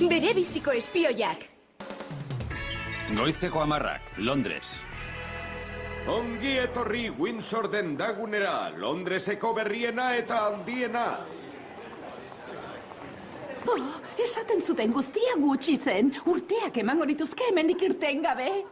Bere biziko espioiak. Goizeko 10:00, Londres. Ongi etorri Windsor dendagunera, Londreseko berriena eta handiena. Esaten zuten guztia gutxi zen. Urteak emango dituzke hemendik irten gabe.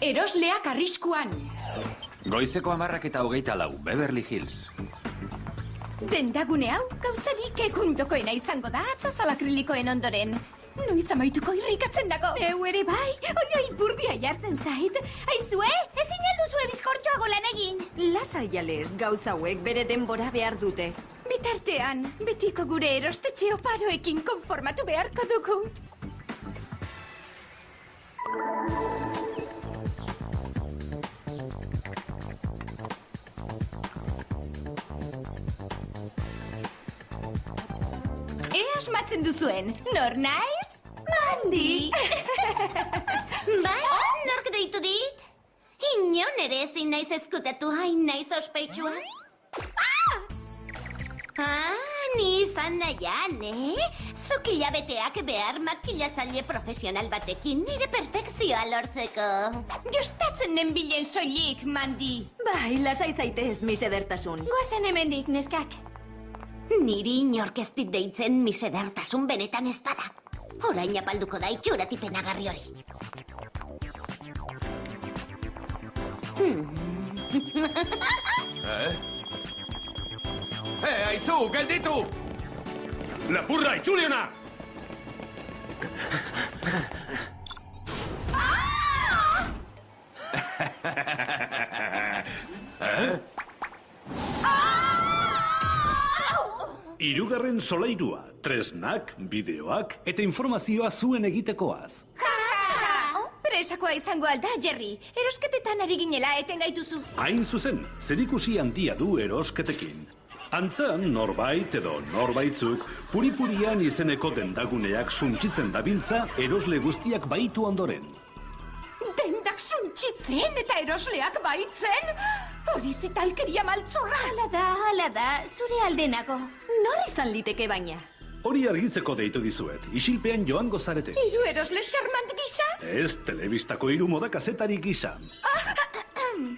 Erosleak arriskuan. Goizeko 10:24, Beverly Hills. Dendagune hau gauzarik egundokoena izango da atzazalakrilikoen ondoren. Noiz amaituko irrikatzen dago. Neu ere bai, oi burbia jartzen zait. Aizue, ezin alduzue bizkortxoago lan egin. Lasai jalez, gauza hauek bere denbora behar dute. Bitartean, betiko gure erostetxe oparoekin konformatu beharko dugu. Asmatzen duzuen, nor naiz? Mandy! Bai, nork deitu dit? Inon ere ezin naiz eskutatu hain naiz ospetsua. Ni izan nahian, Zuk hilabeteak behar makillazaile profesional batekin nire perfekzioa lortzeko. Jostatzen nenbilen soilik, Mandy! Bai, lasai zaitez, misedertasun. Goazen hemendik, neskak. Niri inork ez dit deitzen misedertasun benetan ez bada. Orain apalduko da itxuratipenagarri hori. Aizu, gelditu! Lapurra, itzuli hona! Hirugarren solairua, tresnak, bideoak eta informazioa zuen egitekoaz. Presakoa izango alda, Jerry. Erosketetan ari ginela eten gaituzu. Hain zuzen, zerikusi handia du erosketekin. Antzan, norbait edo norbaitzuk, puripurian izeneko dendaguneak suntsitzen dabiltza erosle guztiak baitu ondoren. Dendak suntsitzen eta erosleak baitzen? Hori zitalkeria maltzorra. Hala da, zure aldenago. Nor izan liteke baina? Hori argitzeko deitu dizuet, isilpean joango zarete. Hiru erosle charmant gisa? Ez, telebistako hiru modakazetari gisa.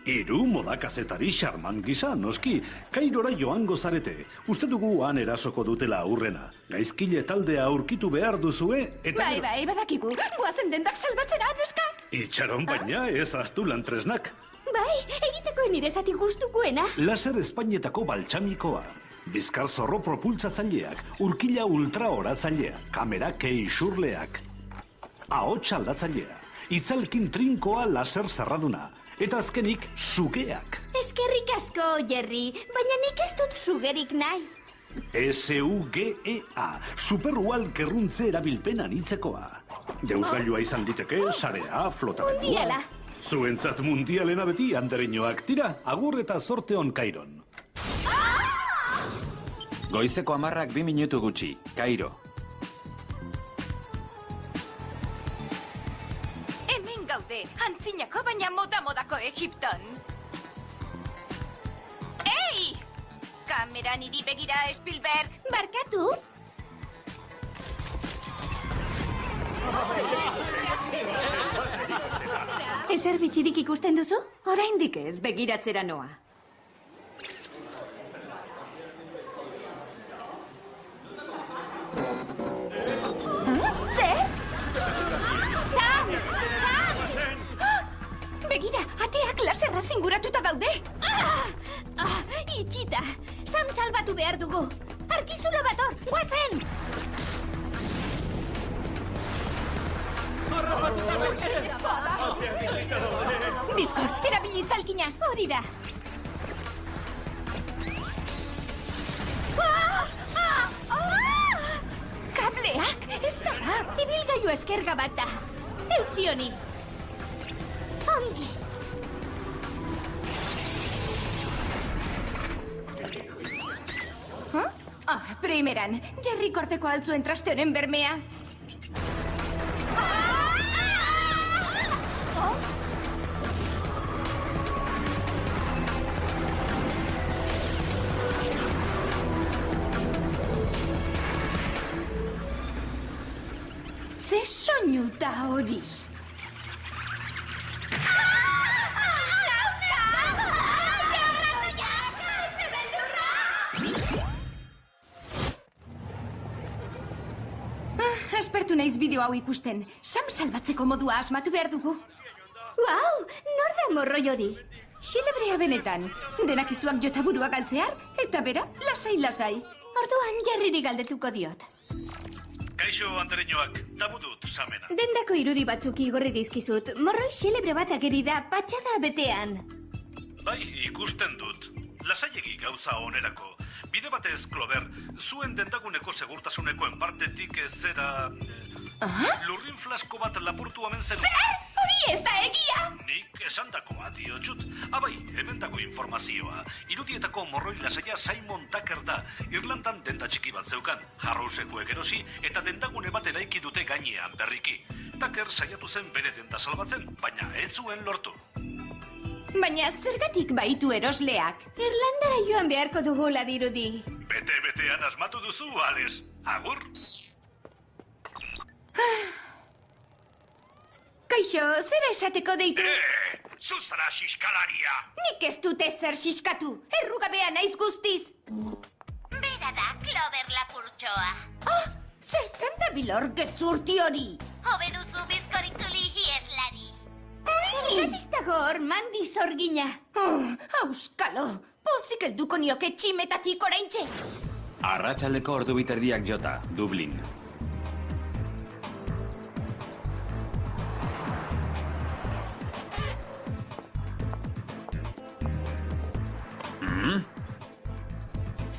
Hiru modakazetari charmant gisa, noski. Kairora joango zarete. Uste dugu han erasoko dutela aurrena. Gaizkile taldea aurkitu behar duzue, eta... Bai, badakigu. Goazen dendak salbatzera, neskak. Itxaron baina, ez astu lan tresnak. Bai, egiteko nire zati gustukoena. Laser espainetako baltsamikoa. Bizkar zorro propultzatzaileak, urkila ultrahoratzailea, kamera keixurleak. Ahots aldatzailea, itzalkin trinkoa laser zerraduna. Eta azkenik, sugeak. Eskerrik asko, Jerry, baina nik ez dut sugerik nahi. SUGEA, superual kerruntze erabilpena nitzekoa. Jauzgailua izan diteke, sarea, flotamentua. Mundiala. Zuentzat mundialena beti andereinoak tira, agur eta zorte on Kairon. Goizeko 10:02 minutu gutxi, Kairo. Hemen gaude, antzinako baina modako Egipton. Ei! Kamera niri begira, Spielberg. Barkatu? Ezer bitxirik ikusten duzu? Oraindik ez, begiratzera noa. Begira, ateak laserra zinguratuta daude. Itxita, Sam salbatu behar dugu. Arkizula bator, guazen! Bizkor, erabili itzalkina. Hori da. Kableak, ez da. Ibilgailu eskerga bat da. Eutsi honi. Ongi. Primeran, Jerry korteko altzuen traste honen bermea. soinu da hori? Espertu naiz bideo hau ikusten. Sam salbatzeko modua asmatu behar dugu. Wow, nor da morroi hori? Xilebrea benetan. Denak izuak jota burua galtzear, eta bera, lasai. Orduan jarriri galdetuko diot. Kaixo, Andereñoak, tabu dut samena. Dendako irudi batzuk igorri dizkizut. Morroi xelebre bat ageri da patxada betean. Bai, ikusten dut. Lasaiegi gauza onerako. Bide batez, Clover, zuen dendaguneko segurtasuneko partetik ez zera... Lurrin flasko bat lapurtu omen zen... Hori ez da egia! Nik esandakoa diotxut. Abai, hemen dago informazioa. Irudietako morroi lasaia Simon Tucker da. Irlandan denda txiki bat zeukan. Harrowsekuek erosi eta dendagune bat eraiki dute gainean berriki. Tucker saiatu zen bere denda salbatzen, baina ez zuen lortu. Baina zergatik baitu erosleak? Irlandara joan beharko dugula dirudi. Bete-betean asmatu duzu, Ales. Agur? Kaixo, zera esateko deitu? Zuzara xiskalaria! Nik ez dute zer xiskatu. Errugabea naiz guztiz. Bera da, Clover lapurtxoa. Zertan da bilor gezurti hori? Hobe duzu bizkoritzuli hieslari. Zergatik dago hor mandi sorgina. Auskalo, pozik helduko nioke tximetatik oraintxe. Arratsaldeko ordu biterdiak jota, Dublin.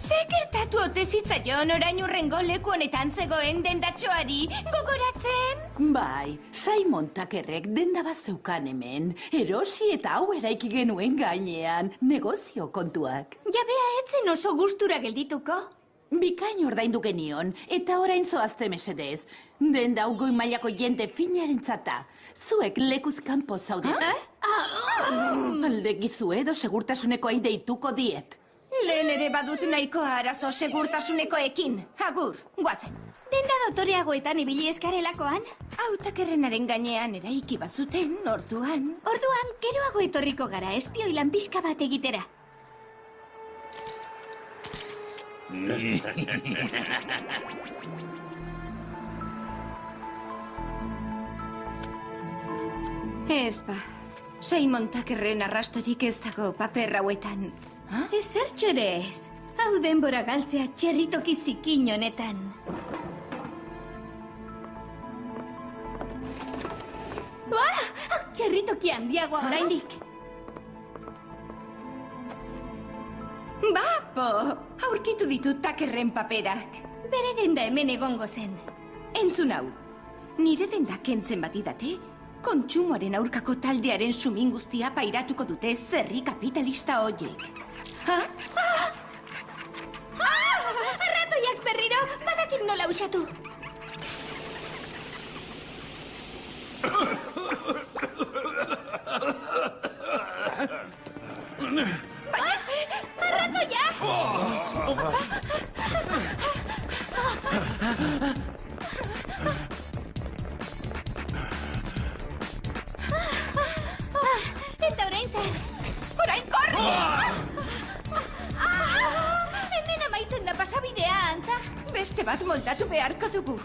Ze gertatu ote zitzaion orain urrengo leku honetan zegoen dendatxoari, gogoratzen? Bai, Simon Tuckerrek denda bat zeukan hemen, erosi eta hau eraiki genuen gainean, negozio kontuak. Jabea etzen oso gustura geldituko. Bikain ordaindu genion, eta orain zoazte mesedez. Denda hau goi mailako jende finarentzata. Zuek lekuz kanpo zaudete. Aldegizu edo segurtasunekoei deituko diet. Lehen ere badut nahiko arazo segurtasunekoekin. Agur, guazen. Denda dotoreagoetan ibili eskarelakoan. Hau Tuckerrenaren gainean eraiki bazuten, orduan. Orduan, geroago etorriko gara espioilan pixka bat egitera. Ez ba, Simon Tuckerren arrastorik ez dago paper hauetan. Ezertxo ere ez. Hau denbora galtzea txerritoki zikin honetan. Hau txerritoki handiagoa oraindik. Bapo, aurkitu ditut Tuckerren paperak. Bere denda hemen egongo zen. Entzun hau, nire denda kentzen badidate, kontsumoaren aurkako taldearen sumin guztia pairatuko dute zerri kapitalista horiek. Arratoiak berriro, badakit nola usatu. Baina ze, arratoia! Eta orain zer? Orain korri! Hemen amaitzen da pasabidea, anta. Beste bat moldatu beharko dugu.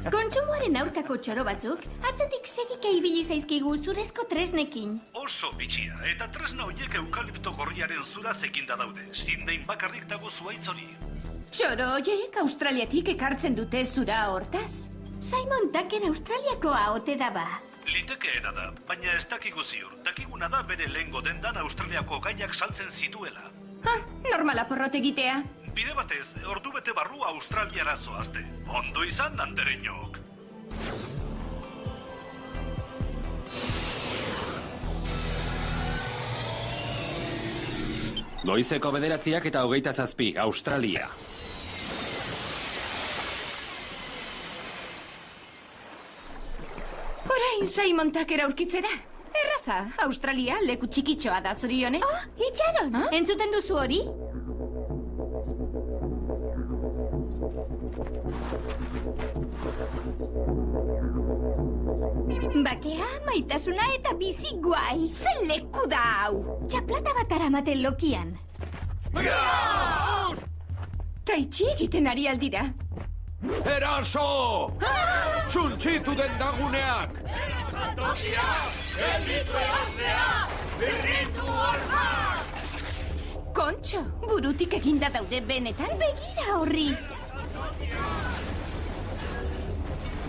Kontsumoaren aurkako txoro batzuk, atzetik segika ibili zaizkigu zurezko tresnekin. Oso bitxia, eta tresna horiek eukalipto gorriaren zuraz eginda daude. Zindein bakarrik dago zuaitz hori. Txoro horiek Australiatik ekartzen dute zura hortaz. Simon Tucker Australiakoa ote da ba. Litekeena da, baina ez dakigu ziur. Dakiguna da bere lehengo dendan Australiako gaiak saltzen zituela. Normala porrot egitea. Bide batez, ordu bete barru Australiara zoazte. Ondo izan, Andereñok. Goizeko 9 eta 27, Australia. Orain Simon Tucker aurkitzera. Erraza, Australia leku txikitxoa da zorionez. Itxaron, entzuten duzu hori? Bakea, maitasuna eta bizi guai. Ze leku da hau. Txaplata bat aramaten lokian. Taitxi egiten ari aldira. Eraso! Suntxitu dendaguneak! Kontxo, burutik eginda daude benetan. Begira horri.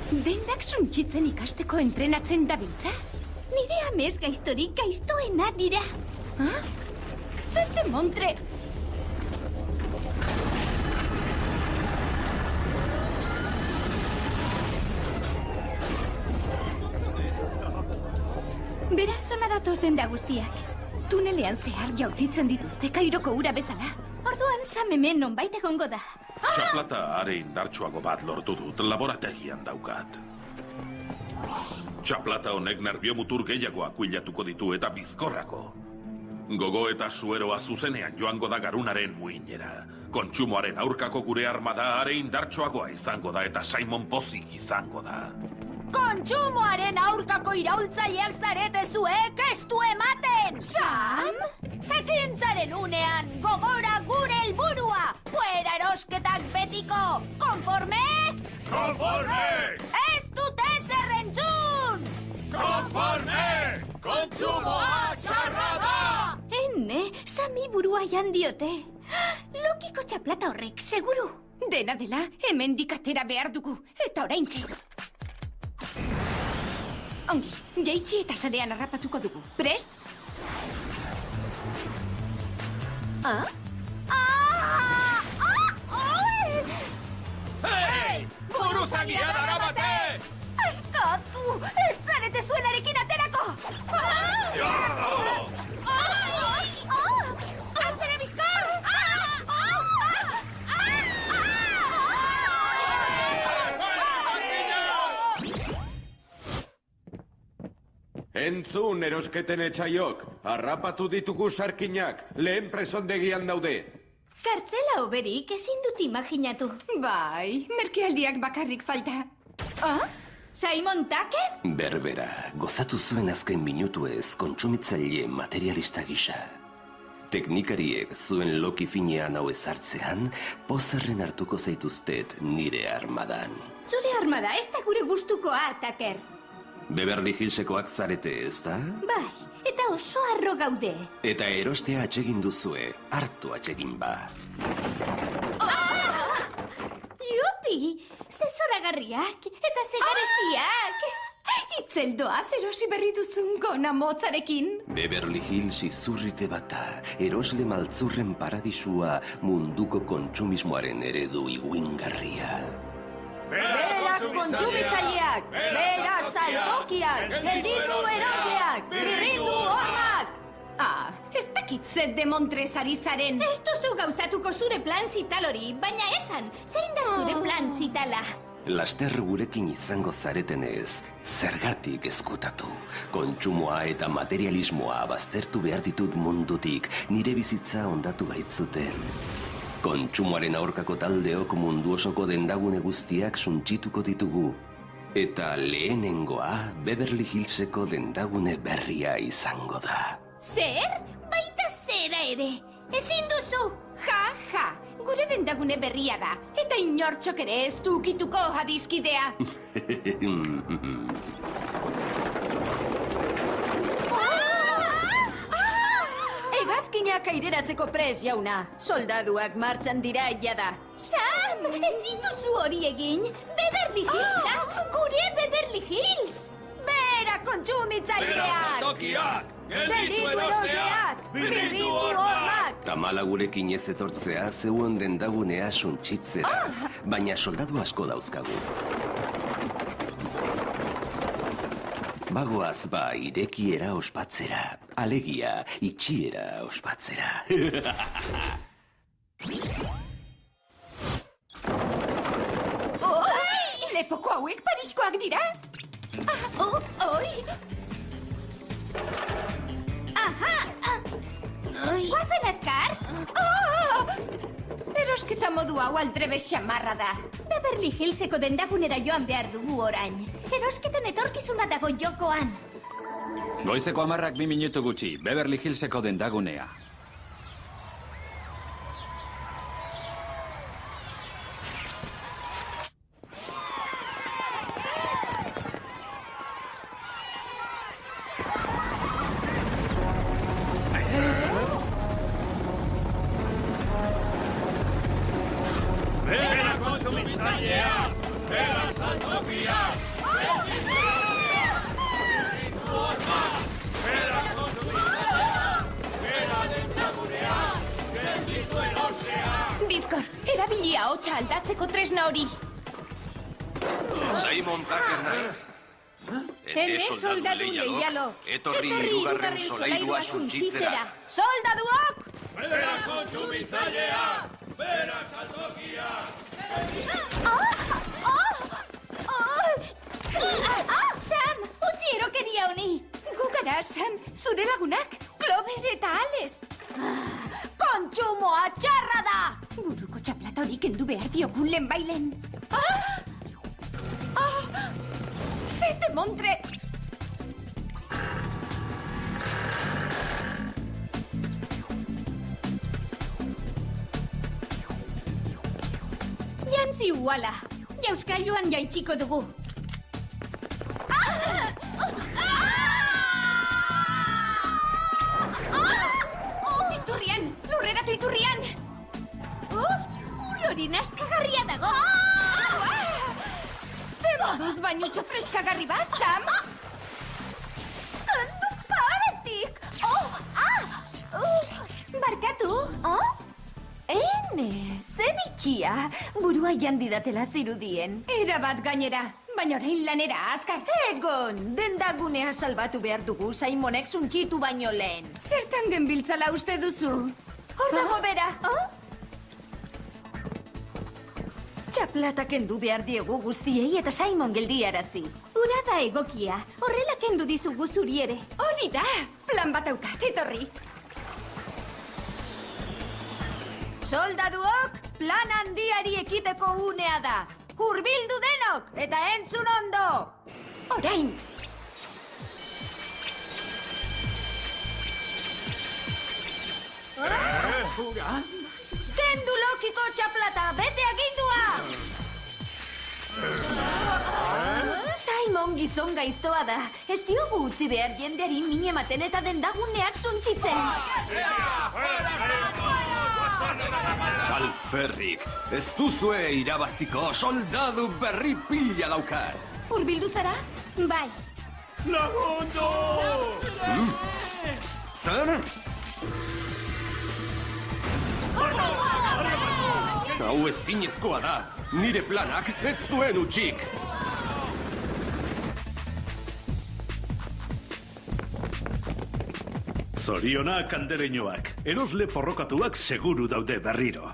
Dendak suntxitzen ikasteko entrenatzen dabiltza? Nire amez gaiztorik gaiztoena dira. Zer demontre... Beraz, ona datoz denda guztiak. Tunelean zehar jaurtitzen dituzte Kairoko ura bezala. Orduan, samemen nonbait egongo da. Txaplata are indartsuago bat lortu dut, laborategian daukat. Txaplata honek nerbiomutur gehiago akuilatuko ditu eta bizkorrako. Gogo eta sueroa zuzenean joango da garunaren muinera. Kontsumoaren aurkako gure armada are indartsuagoa izango da eta Simon pozik izango da. Kontsumoaren aurkako iraultzaileak zarete zuek ez du ematen! Sam? Ekintzaren unean, gogora gure helburua! Fuera erosketak betiko! Konforme? Konforme! Ez dute zerrentzun! Konforme! Kontsumoa txarra da! Ene, Sami burua jan diote. Lokiko txaplata horrek, seguru. Dena dela, hemendik atera behar dugu. Eta oraintxe. Ongi, jaitsi eta sarean harrapatuko dugu. Prest? Hei! Buruzagia darabate! Askatu! Ez zarete zuenarekin aterako! Atzera bizkor! Entzun erosketen etxaiok, harrapatu ditugu sarkinak, lehen presondegian daude. Kartzela oberik ezin dut imaginatu. Bai, merkealdiak bakarrik falta. Simon Tucker? Berbera, gozatu zuen azken minutuez kontsumitzaile materialista gisa. Teknikariek zuen loki finean hau ezartzean, pozarren hartuko zaituztet nire armadan. Zure armada ez da gure gustukoa, Tucker. Beverly Hillsekoak zarete, ez da? Bai, eta oso harro gaude. Eta erostea atsegin duzue, hartu atsegin ba. Jupi, ze zoragarriak eta ze garestiak. Itzeldoaz erosi berri duzun gona motzarekin. Beverly Hills izurrite bata, erosle maltzurren paradisua, munduko kontsumismoaren eredu iguingarria. Berak kontsumitzaileak! Bera saltokiak! Gelditu erosleak! Birrindu hormak! Ez dakit ze demontrez ari zaren. Ez duzu gauzatuko zure plan zital hori, baina esan, zein da zure plan zitala? Laster gurekin izango zaretenez, zergatik ezkutatu. Kontsumoa eta materialismoa baztertu behar ditut mundutik, nire bizitza ondatu baitzuten. Kontsumoaren aurkako taldeok mundu osoko dendagune guztiak suntsituko ditugu. Eta lehenengoa Beverly Hillseko dendagune berria izango da. Zer? Baita zera ere. Ezin duzu. Ja, gure dendagune berria da. Eta inortxok ere ez du ukituko adiskidea. Hegazkinak aireratzeko pres, jauna. Soldaduak martxan dira jada. Sam, ezin duzu hori egin. Beverly Hills da, gure Beverly Hills. Bera kontsumitzaileak! Tokiak! Gelditu erosleak! Birrindu hormak! Tamala gurekin ez etortzea zeuen dendagunea suntsitzera, baina soldadu asko dauzkagu. Bagoaz ba irekiera ospatzera, alegia itxiera ospatzera. Lepoko hauek Pariskoak dira? Oi! Aha! Guazen, Azkar? Erosketa modu hau aldrebes xamarra da. Beverly Hillseko dendagunera joan behar dugu orain. Erosketen etorkizuna dago jokoan. Goizeko 10 minutu gutxi, Beverly Hillseko dendagunea. Bizkor, erabilia hotxa aldatzeko tresna hori. Simon Tucker naiz. Ene soldadu leialo. Etorri hirugarren solairua suntsitzera. Soldaduok! Sam, utzi erokeria honi. Gugara, Sam, zure lagunak, Clover eta Ales. Kontsumoa txarra da! Buruko txaplata hori kendu behar diogun lehen bailen. Zete montre! Jantzi uala, jauskailuan jaitsiko dugu. Iturrian, lurreratu iturrian! Ulori nazkagarria dago! Zer moduz bainutxo freskagarri bat, Sam? Kendu paretik! Barkatu? Ene, ze bitxia! Burua jandidatela zirudien. Erabat gainera, baina orain lanera, Azkar. Egon, dendagunea salbatu behar dugu Simonek suntsitu baino lehen. Zertan genbiltzala uste duzu? Hor dago bera! Txaplata kendu behar diegu guztiei eta Simon geldiarazi. Ura da egokia, horrela kendu dizugu zuri ere. Hori da, plan bat aukat, etorri. Soldaduok, plan handiari ekiteko unea da. Hurbildu denok eta entzun ondo! Orain! Kendu lokiko txaplata, bete agindua! Simon gizon gaiztoa da. Ez diogu utzi behar jendeari min ematen eta dendaguneak suntsitzen. Alferrik, ez duzue irabaziko soldadu berri pila daukat. Hurbildu zara? Bai. Zer? Hau ezinezkoa da. Nire planak ez zuen utxik. Zorionak andereñoak, erosle porrokatuak seguru daude berriro.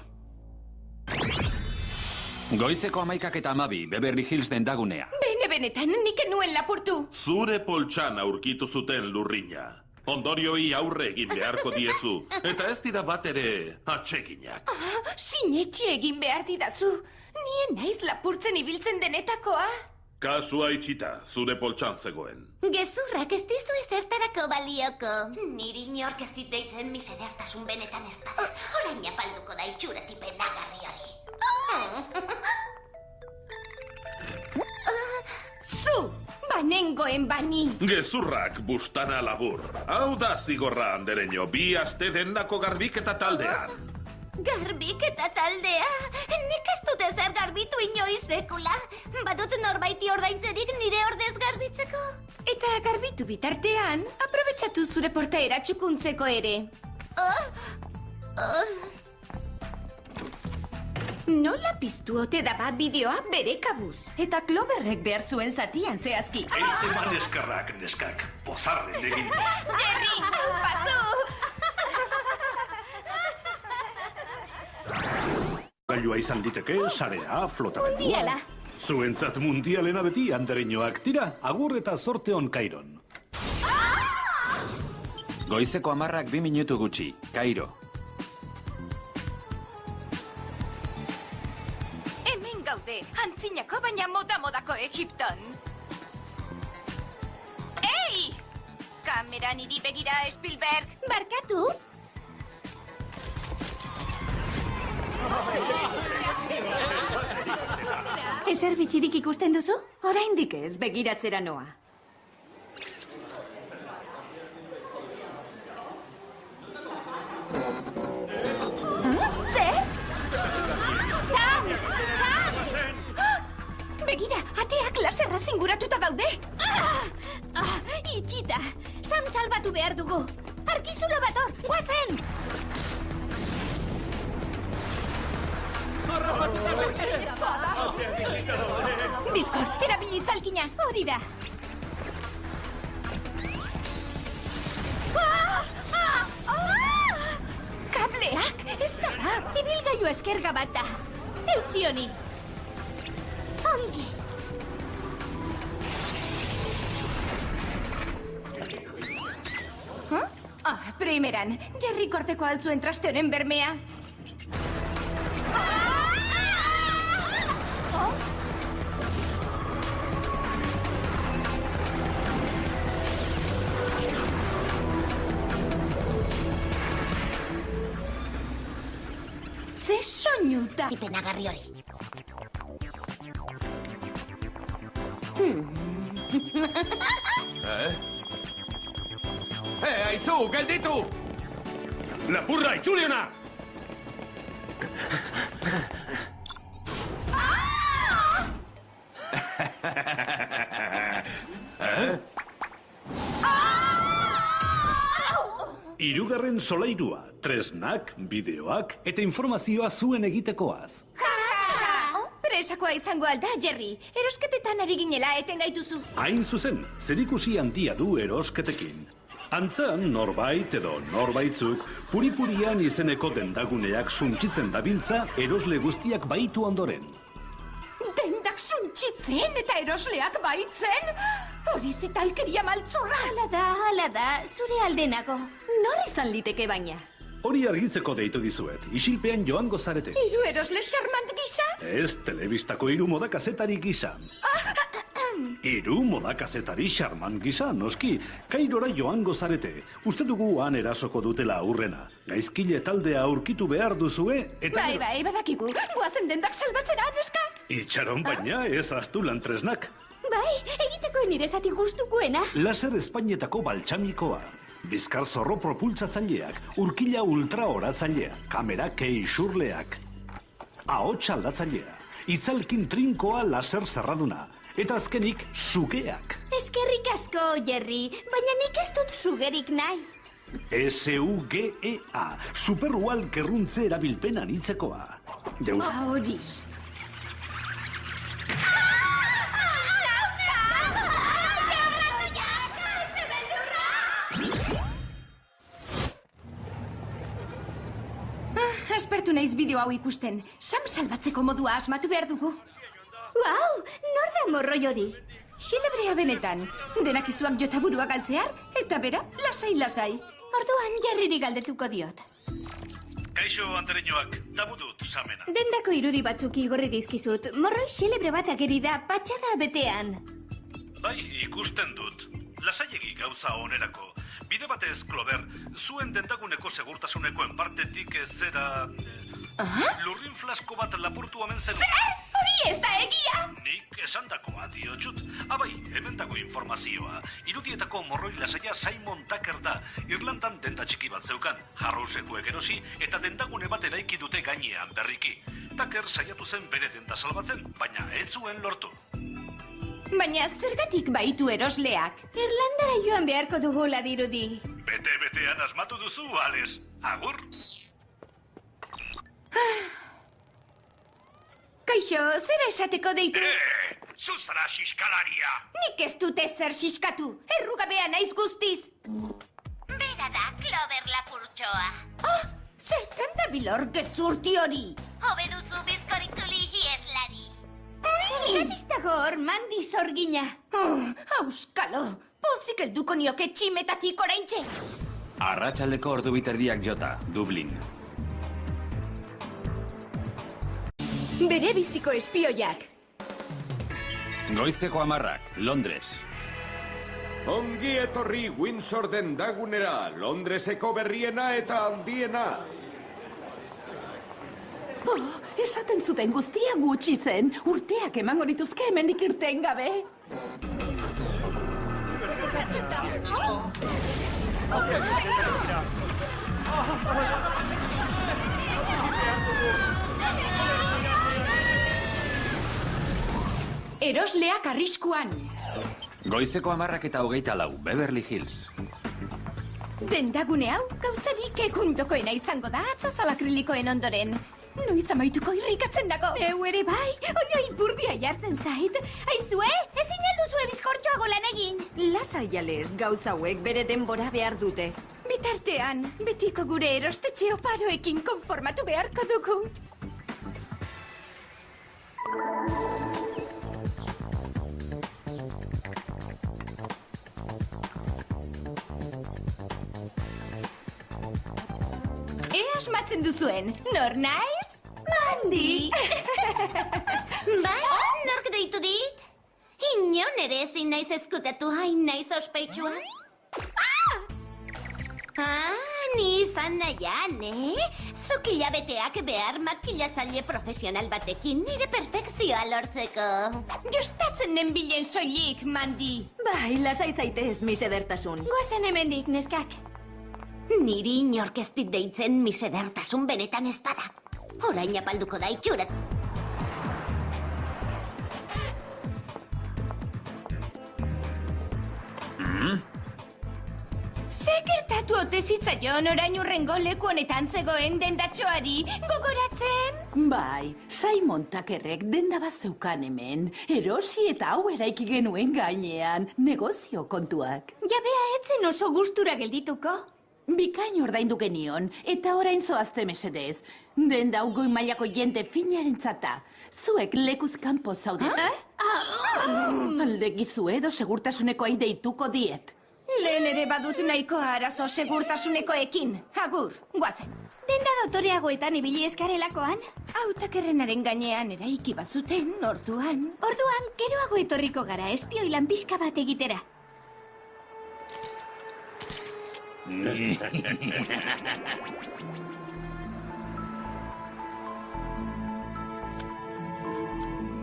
Goizeko 11:12, Beverly Hills dendagunea. Benetan, nik enuen lapurtu. Zure poltsan aurkitu zuten lurrina. Ondorioi aurre egin beharko diezu, eta ez dira bat ere atseginak. Sinetxe egin behar didazu. Nien naiz lapurtzen ibiltzen denetakoa. Kasua itxita, zure poltsan zegoen. Gezurrak ez dizu ezertarako balioko. Niri inork ez dit deitzen misedertasun benetan ez bada. Orain apalduko da itxuratipen agarri hori. Zu, banengoen bani. Gezurrak bustana labur. Hau da zigorra andereño, 2 aste dendako garbiketa taldean. Garbiketa taldea? Nik ez dute zer garbitu inoiz sekula. Badut norbaiti ordaintzerik nire ordez garbitzeko. Eta garbitu bitartean, aprobetxatu zure portaera txukuntzeko ere. Nola piztu ote daba bideoa bere kabuz? Eta Cloverrek behar zuen zatian zehazki. Ez eman eskerrak, neskak. Pozarren egin. Jerry, pasu! Gailua izan diteke, sarea, flotamendua. Mundiala. Zuentzat mundialena beti andereñoak tira, agur eta zorte on Kairon. Goizeko 10:00 2 minutu gutxi, Kairo. Hemen gaude, antzinako baina moda-modako Egipton. Ei! Kamera niri begira, Spielberg. Barkatu? Ezer bitxirik ikusten duzu? Oraindik ez, begiratzera noa. Zer? Sam! Begira, ateak laserra zinguratuta daude. Itxita! Sam salbatu behar dugu! Arkizulo bator, guazen! Bizkor, erabili itzalkina. Hori da. Kableak, ez da ba. Ibilgailu eskerga bat da. Eutsi honi. Ongi. Primeran, Jerry korteko altzuen traste honen bermea. Ze soinuta. Tipenagarri hori. Aizu, gelditu! Lapurra, itzuli hona! Hirugarren solairua, tresnak, bideoak eta informazioa zuen egitekoaz. Presakoa izango alda, Jerry. Erosketetan ari ginela eten gaituzu. Hain zuzen, zerikusi handia du erosketekin. Antzan, norbait edo norbaitzuk, puripurian izeneko dendaguneak suntsitzen dabiltza erosle guztiak baitu ondoren. Dendak suntsitzen eta erosleak baitzen? Hori zitalkeria maltzorra. Hala da, zure aldenago. Nor izan liteke baina? Hori argitzeko deitu dizuet, isilpean joango zarete. Hiru erosle charmant gisa? Ez, telebistako hiru moda kazetari gisa. Hiru moda kazetari charmant gisa, noski. Kairora joango zarete. Uste dugu han erasoko dutela aurrena. Gaizkile taldea aurkitu behar duzue, eta... Bai, badakigu. Guazen dendak salbatzera, neskak. Itxaron baina, ez astu lan tresnak. Bai, egiteko nire zati gustukoena. Laser Espainietako baltsamikoa. Bizkar zorro propultzatzaileak, urkila ultrahoratzailea, kamera keixurleak. Ahots aldatzailea, itzalkin trinkoa laser zerraduna, eta azkenik sugeak. Eskerrik asko, Jerry, baina nik ez dut sugerik nahi. SUGEA, superual kerruntze erabilpena nitzekoa. Deus... Hori. Espertu naiz bideo hau ikusten. Sam salbatzeko modua asmatu behar dugu. Wow, nor da morroi hori? Xelebrea benetan. Denak izuak jotaburua galtzear, eta bera, lasai. Orduan Jerryri galdetuko diot. Kaixo, antereñoak, tabudut samena. Dendako irudi batzuk igorri dizkizut. Morroi xelebre bat ageri da patxada betean. Bai, ikusten dut. Lasaiegi gauza onerako. Bide batez, Clover, zuen dendaguneko segurtasuneko enpartetik ez zera... Lurrin flasko bat lapurtu omen zen... Zer! Hori ez da egia! Nik esandakoa diotxut. Abai, hemen dago informazioa. Irudietako morroi lasaia Simon Tucker da. Irlandan denda txiki bat zeukan. Harrousekuek erosi eta dendagune bat eraiki dute gainean berriki. Tucker saiatu zen bere denda salbatzen, baina ez zuen lortu. Baina zergatik baitu erosleak? Irlandara joan beharko dugula dirudi. Bete-betean asmatu duzu, Ales. Agur? Kaixo, zera esateko deitu? Zuzara xiskalaria! Nik ez dute zer xiskatu, errugabea naiz guztiz. Bera da, Clover lapurtxoa. Oh, zertan da bilor gezurti hori? Hobe duzu bizkoritzuli hieslari. Zeratik dago hor, Mandi sorgina. Auskalo, pozik helduko nioke tximetatik oraintxe. Arratsaldeko ordu biterdiak jota, Dublin. Bere biziko espioiak. Goizeko 10:00, Londres. Ongi etorri Windsor dendagunera, Londreseko berriena eta handiena. Oh, esaten zuten guztia gutxi zen. Urteak emango dituzke hemendik irten gabe. Erosleak arriskuan. Goizeko 10:24, Beverly Hills. Dendagune hau gauzarik egundokoena izango da atzazalakrilikoen ondoren. Noiz amaituko irrikatzen dago. Neu ere bai, oi burbia jartzen zait. Aizue, ezin alduzue bizkortxoago lan egin. Lasai jalez, gauza hauek bere denbora behar dute. Bitartean, betiko gure erostetxe oparoekin konformatu beharko dugu. Asmatzen duzuen, nor naiz? Mandi! Bai, nork deitu dit? Inon ere ezin naiz eskutatu hain naiz ospetsua. Ni izan nahian, Zuk hilabeteak behar makillazaile profesional batekin nire perfekzioa lortzeko. Jostatzen nenbilen soilik, Mandi! Bai, lasai zaitez, misedertasun. Goazen hemendik, neskak. Niri inork ez dit deitzen misedertasun benetan ez bada. Orain apalduko da itxurat. Ze gertatu ote zitzaion orain urrengo leku honetan zegoen dendatxoari, gogoratzen? Bai, Simon Tuckerrek denda bat zeukan hemen. Erosi eta hau eraiki genuen gainean. Negozio kontuak. Jabea etzen oso gustura geldituko. Bikain ordaindu genion, eta orain zoazte mesedez. Denda hau goi mailako jente finarentzata. Zuek lekuz kanpo zaudete. Alde gizu edo segurtasunekoa deituko diet. Lehen ere badut nahiko arazo segurtasunekoekin. Agur, guazen. Denda dotoreagoetan ibili eskarelakoan? Takerrenaren gainean eraiki bazuten, orduan. Orduan, geroago etorriko gara espioilan pixka bat egitera.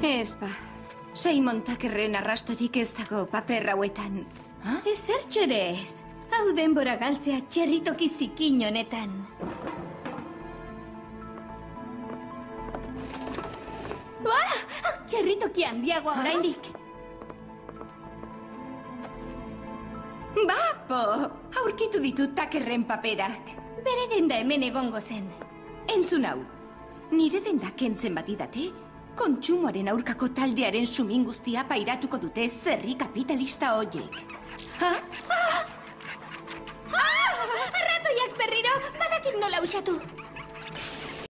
Ez ba, Simon Tuckerren arrastorik ez dago paper hauetan. Ezertxo ere ez. Hau denbora galtzea txerritoki zikin honetan. Hau txerritoki handiagoa oraindik. Bapo, aurkitu ditut Tuckerren paperak. Bere denda hemen egongo zen. Entzun hau, nire denda kentzen badidate, kontsumoaren aurkako taldearen sumin guztia pairatuko dute zerri kapitalista horiek. Arratoiak berriro, badakit nola usatu.